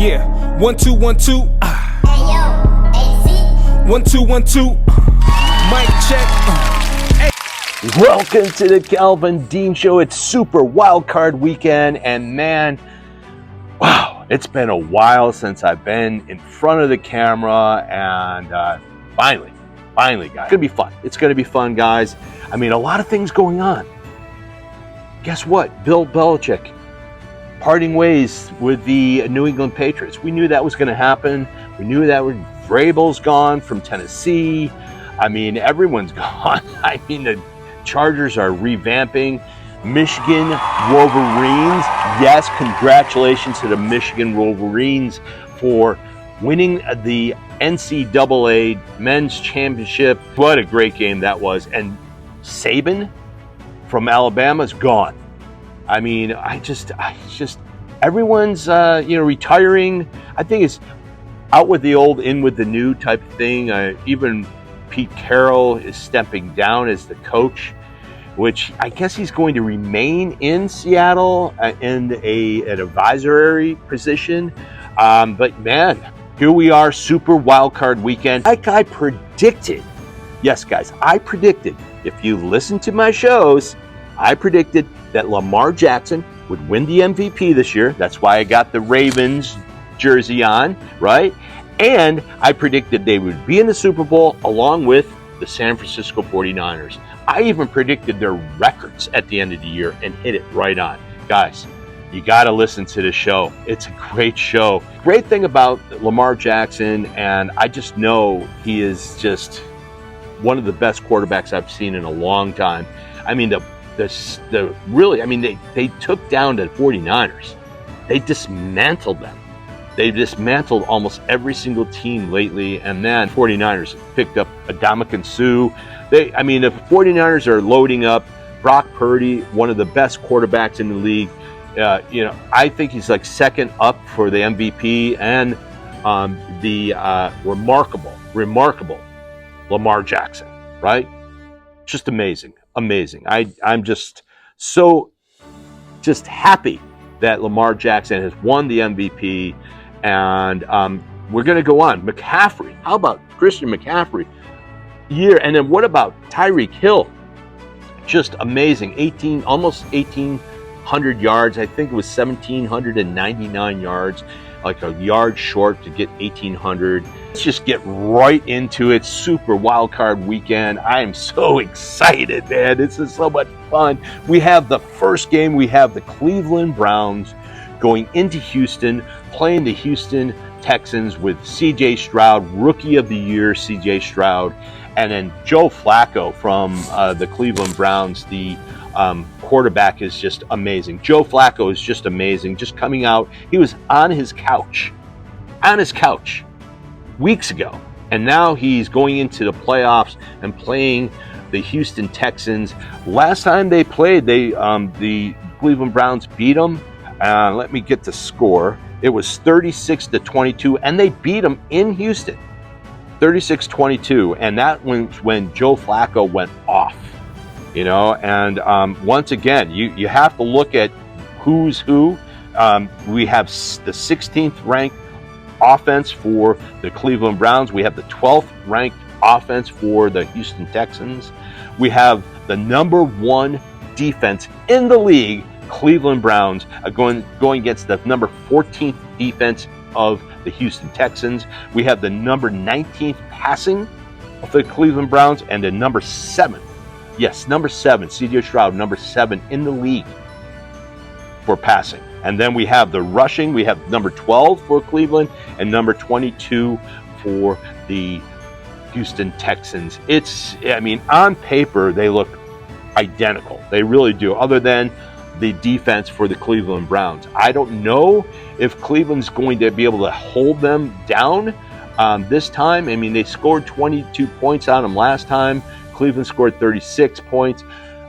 Yeah, 1 2 1 2. Hey yo, AC. 1 2 1 2. Mic check. Welcome to the Calvin Dean Show. It's Super Wildcard weekend, and man, wow, it's been a while since I've been in front of the camera, and finally, guys, it's gonna be fun. It's gonna be fun, guys. I mean, a lot of things going on. Guess what? Bill Belichick parting ways with the New England Patriots. We knew that was going to happen. We knew that Vrabel's gone from Tennessee. I mean, everyone's gone. I mean, the Chargers are revamping. Michigan Wolverines. Yes, congratulations to the Michigan Wolverines for winning the NCAA Men's Championship. What a great game that was. And Saban from Alabama's gone. I mean, I just, everyone's, retiring. I think it's out with the old, in with the new type of thing. Even Pete Carroll is stepping down as the coach, which I guess he's going to remain in Seattle in an advisory position. But man, here we are, Super Wildcard weekend. Like I predicted, yes, guys, I predicted, if you listen to my shows, I predicted that Lamar Jackson would win the MVP this year. That's why I got the Ravens jersey on, right? And I predicted they would be in the Super Bowl along with the San Francisco 49ers. I even predicted their records at the end of the year and hit it right on. Guys, you got to listen to the show. It's a great show. Great thing about Lamar Jackson, and I just know he is just one of the best quarterbacks I've seen in a long time. I mean, they took down the 49ers. They dismantled them. They dismantled almost every single team lately, and then 49ers picked up Ndamukong Suh. The 49ers are loading up Brock Purdy, one of the best quarterbacks in the league. I think he's like second up for the MVP, and the remarkable Lamar Jackson, right? Just amazing. I'm just so happy that Lamar Jackson has won the MVP, and we're going to go on. McCaffrey, how about Christian McCaffrey? And then what about Tyreek Hill? Just amazing. Almost 1,800 yards. I think it was 1,799 yards, like a yard short to get 1,800. Let's just get right into it. Super Wildcard weekend. I am so excited, man. This is so much fun. We have the first game. We have the Cleveland Browns going into Houston, playing the Houston Texans with CJ Stroud, Rookie of the Year CJ Stroud, and then Joe Flacco from the Cleveland Browns. The quarterback is just amazing. Joe Flacco is just amazing. Just coming out, he was on his couch weeks ago, and now he's going into the playoffs and playing the Houston Texans. Last time they played, the Cleveland Browns beat them. Let me get the score. It was 36-22, and they beat them in Houston, 36-22, and that was when Joe Flacco went off. And once again, you have to look at who's who. We have the 16th ranked offense for the Cleveland Browns. We have the 12th ranked offense for the Houston Texans. We have the number one defense in the league, Cleveland Browns, going against the number 14th defense of the Houston Texans. We have the number 19th passing of the Cleveland Browns and the number 7. Yes, number 7, CJ Stroud, number 7 in the league for passing. And then we have the rushing. We have number 12 for Cleveland and number 22 for the Houston Texans. On paper, they look identical. They really do, other than the defense for the Cleveland Browns. I don't know if Cleveland's going to be able to hold them down this time. I mean, they scored 22 points on them last time. Cleveland scored 36 points.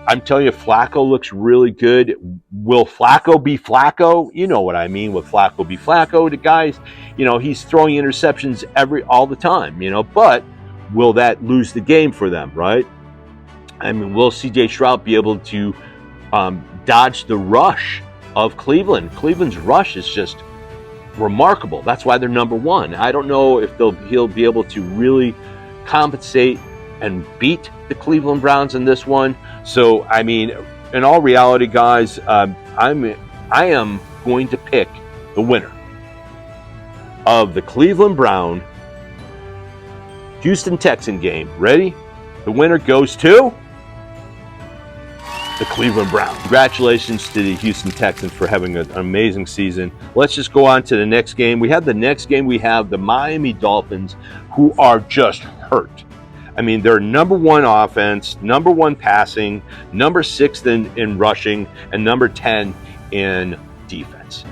I'm telling you, Flacco looks really good. Will Flacco be Flacco? You know what I mean. Will Flacco be Flacco? The guys, he's throwing interceptions all the time, but will that lose the game for them, right? I mean, will CJ Stroud be able to dodge the rush of Cleveland? Cleveland's rush is just remarkable. That's why they're number one. I don't know if he'll be able to really compensate and beat the Cleveland Browns in this one. So, I mean, in all reality, guys, I am going to pick the winner of the Cleveland Brown Houston Texan game. Ready? The winner goes to the Cleveland Browns. Congratulations to the Houston Texans for having an amazing season. Let's just go on to the next game. We have the Miami Dolphins, who are just hurt. I mean, they're number one offense, number one passing, number 6 in rushing, and number 10 in defense.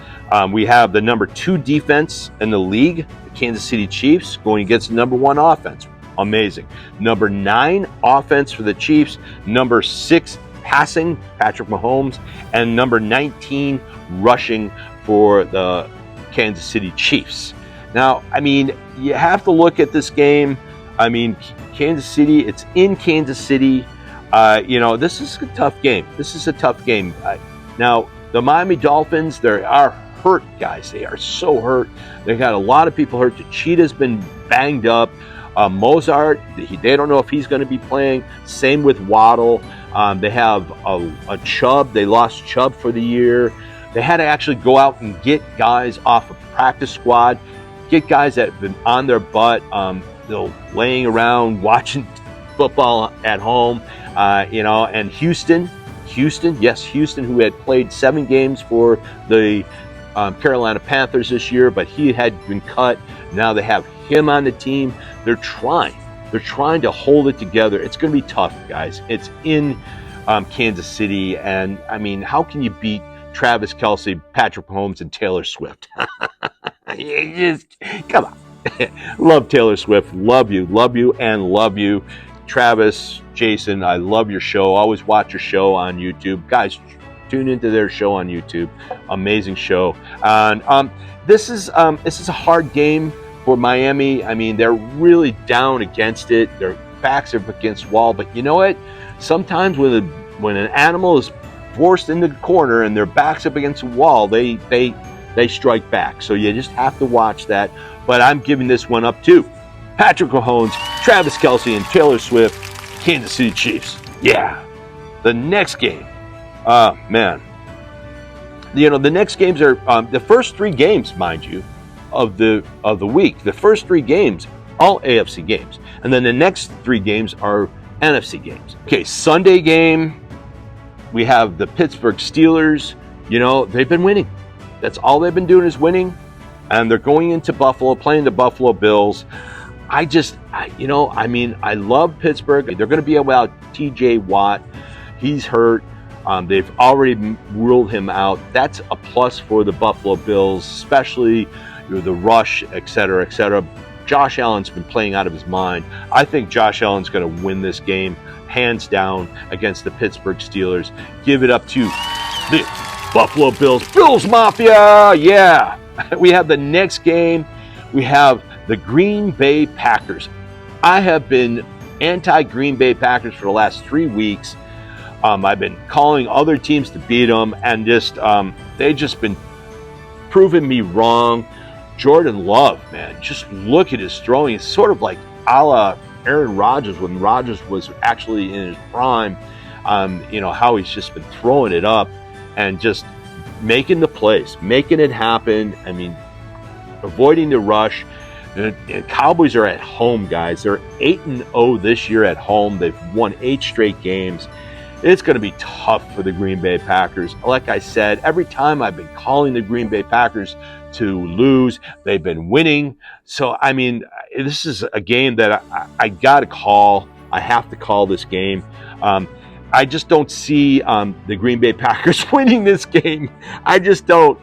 We have the number 2 defense in the league, the Kansas City Chiefs, going against the number 1 offense. Amazing. Number 9 offense for the Chiefs, number 6 passing, Patrick Mahomes, and number 19 rushing for the Kansas City Chiefs. Now, I mean, you have to look at this game. I mean, Kansas City, it's in Kansas City. This is a tough game. Now, the Miami Dolphins, they are hurt, guys. They are so hurt. They got a lot of people hurt. The Cheetah's been banged up. Mozart, they don't know if he's going to be playing. Same with Waddle. They have a Chubb. They lost Chubb for the year. They had to actually go out and get guys off a practice squad, get guys that have been on their butt, laying around watching football at home. And Houston, who had played 7 games for the Carolina Panthers this year, but he had been cut. Now they have him on the team. They're trying to hold it together. It's going to be tough, guys. It's in Kansas City, and I mean, how can you beat Travis Kelce, Patrick Mahomes, and Taylor Swift? Come on. Love Taylor Swift. Love you. Travis, Jason, I love your show. Always watch your show on YouTube. Guys, tune into their show on YouTube. Amazing show. And this is a hard game for Miami. I mean, they're really down against it. Their backs are against the wall. But you know what? Sometimes when an animal is forced into the corner and their back's up against the wall, they strike back. So you just have to watch that. But I'm giving this one up to Patrick Mahomes, Travis Kelce, and Taylor Swift, Kansas City Chiefs. Yeah. The next game. Man. The next games are the first 3 games, mind you, of the week. The first 3 games, all AFC games. And then the next 3 games are NFC games. Okay, Sunday game, we have the Pittsburgh Steelers. They've been winning. That's all they've been doing is winning. And they're going into Buffalo, playing the Buffalo Bills. I love Pittsburgh. They're going to be without TJ Watt. He's hurt. They've already ruled him out. That's a plus for the Buffalo Bills, especially the rush, et cetera, et cetera. Josh Allen's been playing out of his mind. I think Josh Allen's going to win this game, hands down, against the Pittsburgh Steelers. Give it up to the Buffalo Bills. Bills Mafia! Yeah! We have the next game. We have the Green Bay Packers. I have been anti-Green Bay Packers for the last 3 weeks. I've been calling other teams to beat them, and they've just been proving me wrong. Jordan Love, man, just look at his throwing. It's sort of like a la Aaron Rodgers when Rodgers was actually in his prime. How he's just been throwing it up and just making the plays, making it happen. I mean, avoiding the rush. And Cowboys are at home, guys. They're 8-0 this year at home. They've won 8 straight games. It's going to be tough for the Green Bay Packers. Like I said, every time I've been calling the Green Bay Packers to lose, they've been winning. So, I mean, this is a game that I got to call. I have to call this game. I just don't see the Green Bay Packers winning this game. I just don't.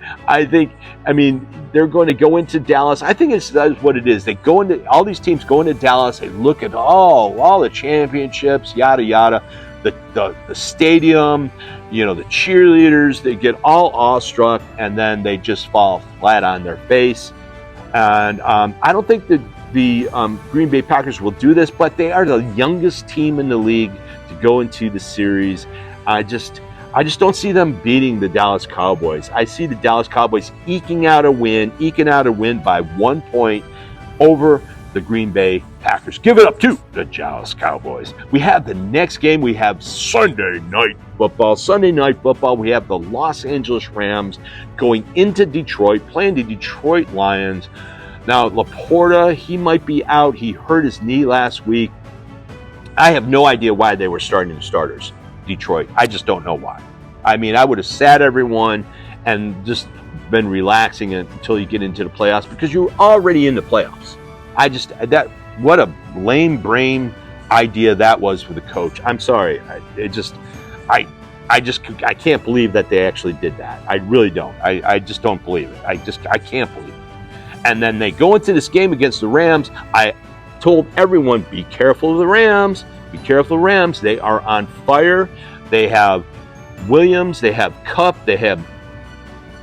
They're going to go into Dallas. I think that's what it is. They go into all these teams go into Dallas. They look at all the championships, yada yada, the stadium, the cheerleaders. They get all awestruck, and then they just fall flat on their face. And I don't think that the Green Bay Packers will do this, but they are the youngest team in the league to go into the series. I just don't see them beating the Dallas Cowboys. I see the Dallas Cowboys eking out a win by 1 point over the Green Bay Packers. Give it up to the Dallas Cowboys. We have the next game. We have Sunday night football. We have the Los Angeles Rams going into Detroit, playing the Detroit Lions. Now, Laporta, he might be out. He hurt his knee last week. I have no idea why they were starting the starters, Detroit. I just don't know why. I mean, I would have sat everyone and just been relaxing until you get into the playoffs, because you're already in the playoffs. What a lame brain idea that was for the coach. I'm sorry. I can't believe that they actually did that. I really don't. I just don't believe it. I can't believe it. And then they go into this game against the Rams. I told everyone, be careful of the Rams. Be careful of the Rams. They are on fire. They have Williams. They have Kupp. They have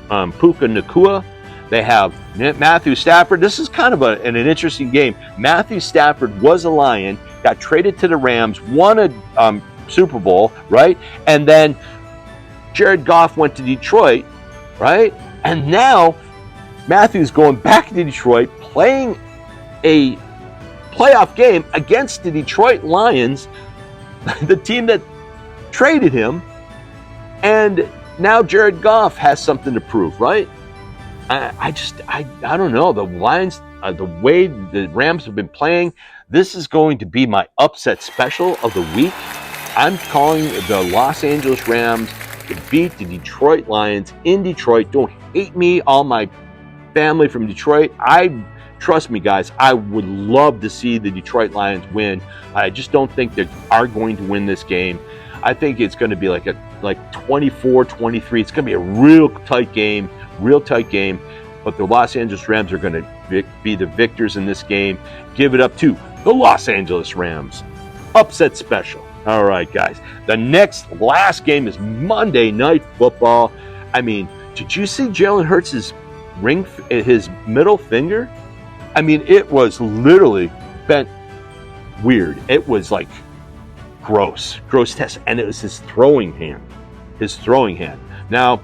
Puka Nacua. They have Matthew Stafford. This is kind of an interesting game. Matthew Stafford was a Lion, got traded to the Rams, won a Super Bowl, right? And then Jared Goff went to Detroit, right? And now Matthew's going back to Detroit, playing a playoff game against the Detroit Lions, the team that traded him. And now Jared Goff has something to prove, right? I don't know. The Lions, the way the Rams have been playing, this is going to be my upset special of the week. I'm calling the Los Angeles Rams to beat the Detroit Lions in Detroit. Don't hate me, all my family from Detroit. Trust me, guys, I would love to see the Detroit Lions win. I just don't think they are going to win this game. I think it's going to be like 24-23. It's going to be a real tight game. But the Los Angeles Rams are going to be the victors in this game. Give it up to the Los Angeles Rams. Upset special. All right, guys. The last game is Monday Night Football. I mean, did you see Jalen Hurts' his middle finger? I mean, it was literally bent weird. It was like gross test. And it was his throwing hand. Now,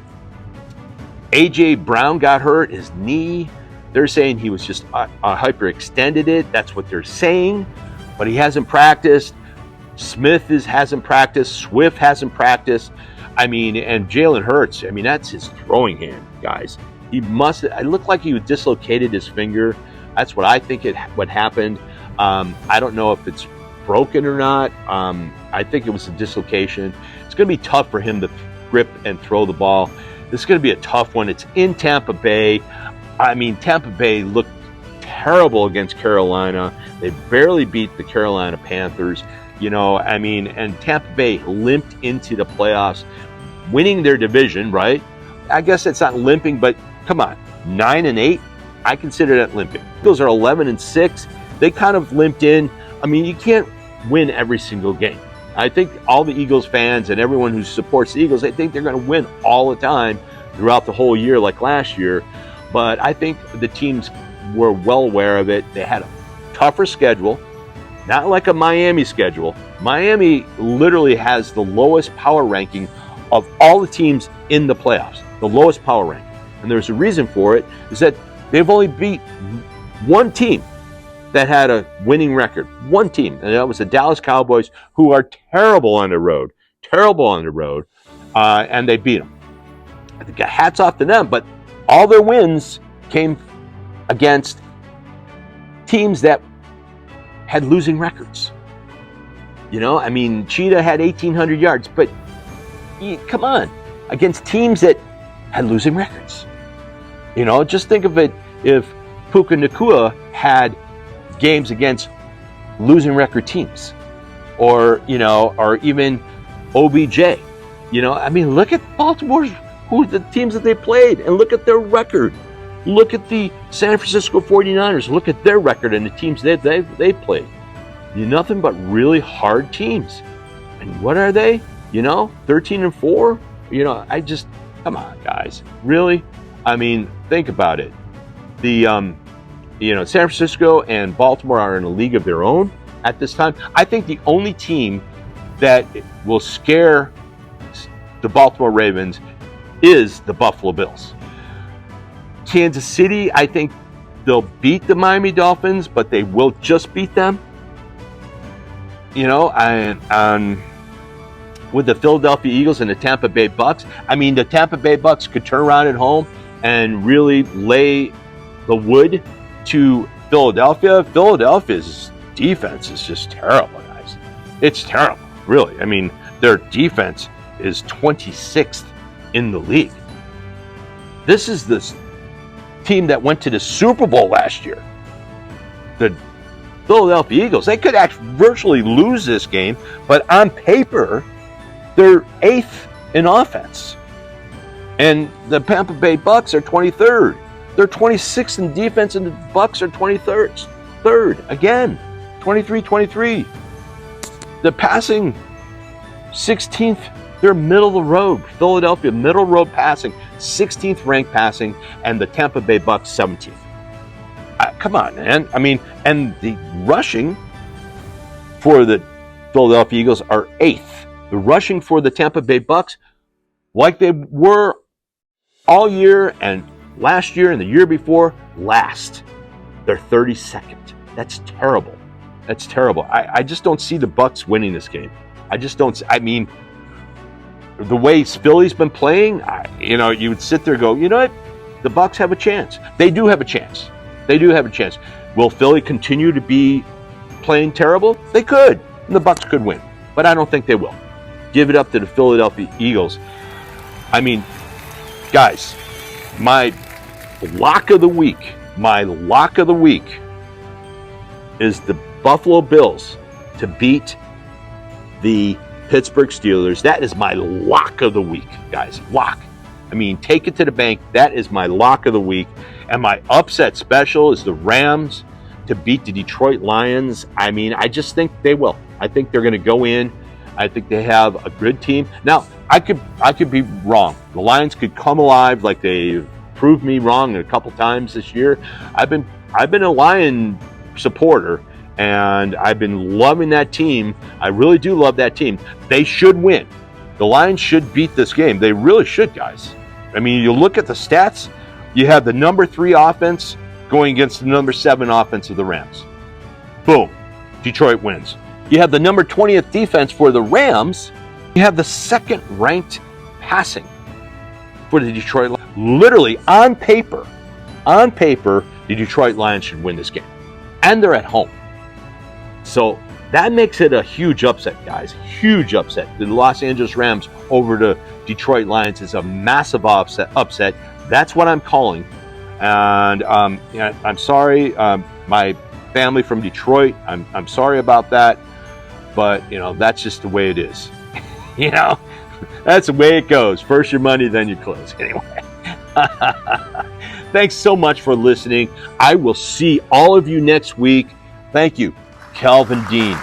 A.J. Brown got hurt, his knee. They're saying he was just hyperextended it. That's what they're saying. But he hasn't practiced. Smith hasn't practiced. Swift hasn't practiced. I mean, and Jalen Hurts, I mean, that's his throwing hand, guys. It looked like he dislocated his finger. That's what I think what happened. I don't know if it's broken or not. I think it was a dislocation. It's going to be tough for him to grip and throw the ball. This is going to be a tough one. It's in Tampa Bay. I mean, Tampa Bay looked terrible against Carolina. They barely beat the Carolina Panthers. I mean, and Tampa Bay limped into the playoffs, winning their division, right? I guess it's not limping, but come on, 9-8, I consider that limping. Eagles are 11-6. They kind of limped in. I mean, you can't win every single game. I think all the Eagles fans and everyone who supports the Eagles, they think they're going to win all the time throughout the whole year like last year. But I think the teams were well aware of it. They had a tougher schedule, not like a Miami schedule. Miami literally has the lowest power ranking of all the teams in the playoffs, the lowest power ranking. And there's a reason for it, is that they've only beat one team that had a winning record. One team, and that was the Dallas Cowboys, who are terrible on the road. And they beat them. I think hats off to them, but all their wins came against teams that had losing records. I mean, Cheetah had 1,800 yards, but come on, against teams that had losing records. Just think of it if Puka Nacua had games against losing record teams, or even OBJ. I mean, look at Baltimore's, the teams that they played, and look at their record. Look at the San Francisco 49ers. Look at their record and the teams they played. Nothing but really hard teams. And what are they? 13-4. Come on, guys. Really? I mean, think about it. The San Francisco and Baltimore are in a league of their own at this time. I think the only team that will scare the Baltimore Ravens is the Buffalo Bills. Kansas City, I think they'll beat the Miami Dolphins, but they will just beat them. You know, and with the Philadelphia Eagles and the Tampa Bay Bucks, I mean, the Tampa Bay Bucks could turn around at home and really lay the wood to Philadelphia. Philadelphia's defense is just terrible, guys. It's terrible, really. I mean, their defense is 26th in the league. This is the team that went to the Super Bowl last year. The Philadelphia Eagles, they could actually virtually lose this game, but on paper, they're 8th in offense. And the Tampa Bay Bucks are 23rd. They're 26th in defense, and the Bucks are 23rd. Third, again, 23-23. The passing, 16th. They're middle of the road. Philadelphia, middle road passing, 16th ranked passing, and the Tampa Bay Bucks, 17th. Come on, man. I mean, and the rushing for the Philadelphia Eagles are 8th. The rushing for the Tampa Bay Bucks, like they were all year and last year and the year before, last. They're 32nd. That's terrible. That's terrible. I just don't see the Bucks winning this game. I just don't. I mean, the way Philly's been playing, you would sit there and go, you know what? The Bucks have a chance. They do have a chance. They do have a chance. Will Philly continue to be playing terrible? They could. And the Bucks could win. But I don't think they will. Give it up to the Philadelphia Eagles. I mean, guys, my lock of the week is the Buffalo Bills to beat the Pittsburgh Steelers. That is my lock of the week, guys. Lock. I mean, take it to the bank. That is my lock of the week. And my upset special is the Rams to beat the Detroit Lions. I mean, I just think they will. I think they're going to go in. I think they have a good team. Now, I could be wrong. The Lions could come alive like they've proved me wrong a couple times this year. I've been a Lion supporter, and I've been loving that team. I really do love that team. They should win. The Lions should beat this game. They really should, guys. I mean, you look at the stats, you have the number 3 offense going against the number 7 offense of the Rams. Boom. Detroit wins. You have the number 20th defense for the Rams. You have the 2nd ranked passing for the Detroit Lions. Literally, on paper, the Detroit Lions should win this game. And they're at home. So that makes it a huge upset, guys. Huge upset. The Los Angeles Rams over the Detroit Lions is a massive upset. That's what I'm calling. And I'm sorry, my family from Detroit. I'm sorry about that. But, that's just the way it is. That's the way it goes. First your money, then your clothes. Anyway. Thanks so much for listening. I will see all of you next week. Thank you, Calvin Dean.